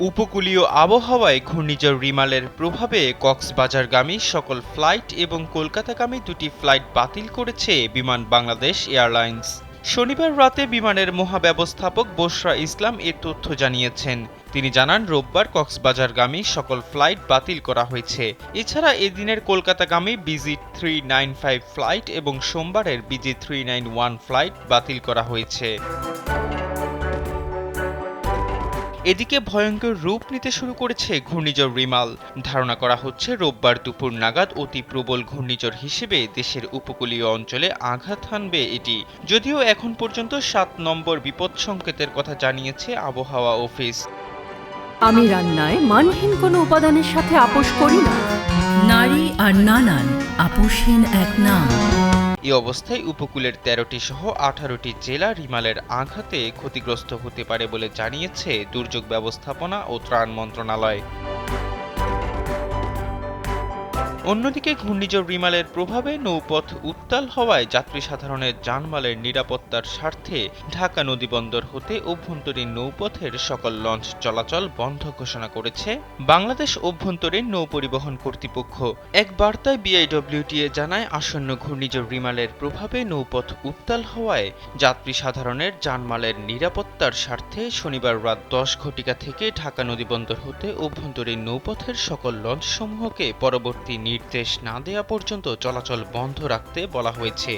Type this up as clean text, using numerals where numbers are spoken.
উপকূলীয় আবহাওয়ায় ঘূর্ণিঝড় রিমালের প্রভাবে কক্সবাজারগামী সকল ফ্লাইট এবং কলকাতাগামী দুটি ফ্লাইট বাতিল করেছে বিমান বাংলাদেশ এয়ারলাইন্স। শনিবার রাতে বিমানের মহাব্যবস্থাপক বশরা ইসলাম এ তথ্য জানিয়েছেন। তিনি জানান, রোববার কক্সবাজারগামী সকল ফ্লাইট বাতিল করা হয়েছে। এছাড়া এদিনের কলকাতাগামী BG395 ফ্লাইট এবং সোমবারের BG391 ফ্লাইট বাতিল করা হয়েছে। এদিকে ভয়ঙ্কর রূপ নিতে শুরু করেছে ঘূর্ণিঝড় রিমাল। ধারণা করা হচ্ছে রোববার দুপুর নাগাদ অতি প্রবল ঘূর্ণিঝড় হিসেবে দেশের উপকূলীয় অঞ্চলে আঘাত হানবে এটি। যদিও এখন পর্যন্ত ৭ নম্বর বিপদ সংকেতের কথা জানিয়েছে আবহাওয়া অফিস। আমি রান্নায় মানহীন কোনো উপাদানের সাথে আপোষ করি না। নারী আর নানান আপোষহীন এক নাম। এই অবস্থায় উপকূলের ১৩টি সহ ১৮টি জেলা রিমালের আঘাতে ক্ষতিগ্রস্ত হতে পারে বলে জানিয়েছে দুর্যোগ ব্যবস্থাপনা ও ত্রাণ মন্ত্রণালয়। অন্যদিকে ঘূর্ণিঝড় রিমালের প্রভাবে নৌপথ উত্তাল হওয়ায় যাত্রী সাধারণের জানমালের নিরাপত্তার স্বার্থে ঢাকা নদীবন্দর হতে অভ্যন্তরীণ নৌপথের সকল লঞ্চ চলাচল বন্ধ ঘোষণা করেছে বাংলাদেশ অভ্যন্তরীণ নৌ পরিবহন কর্তৃপক্ষ। এক বার্তায় বিআইডব্লিউটিএ জানায়, আসন্ন ঘূর্ণিঝড় রিমালের প্রভাবে নৌপথ উত্তাল হওয়ায় যাত্রী সাধারণের জানমালের নিরাপত্তার স্বার্থে শনিবার রাত ১০ ঘটিকা থেকে ঢাকা নদীবন্দর হতে অভ্যন্তরীণ নৌপথের সকল লঞ্চসমূহকে পরবর্তী নির্দেশ না দেয়া পর্যন্ত চলাচল বন্ধ রাখতে বলা হয়েছে।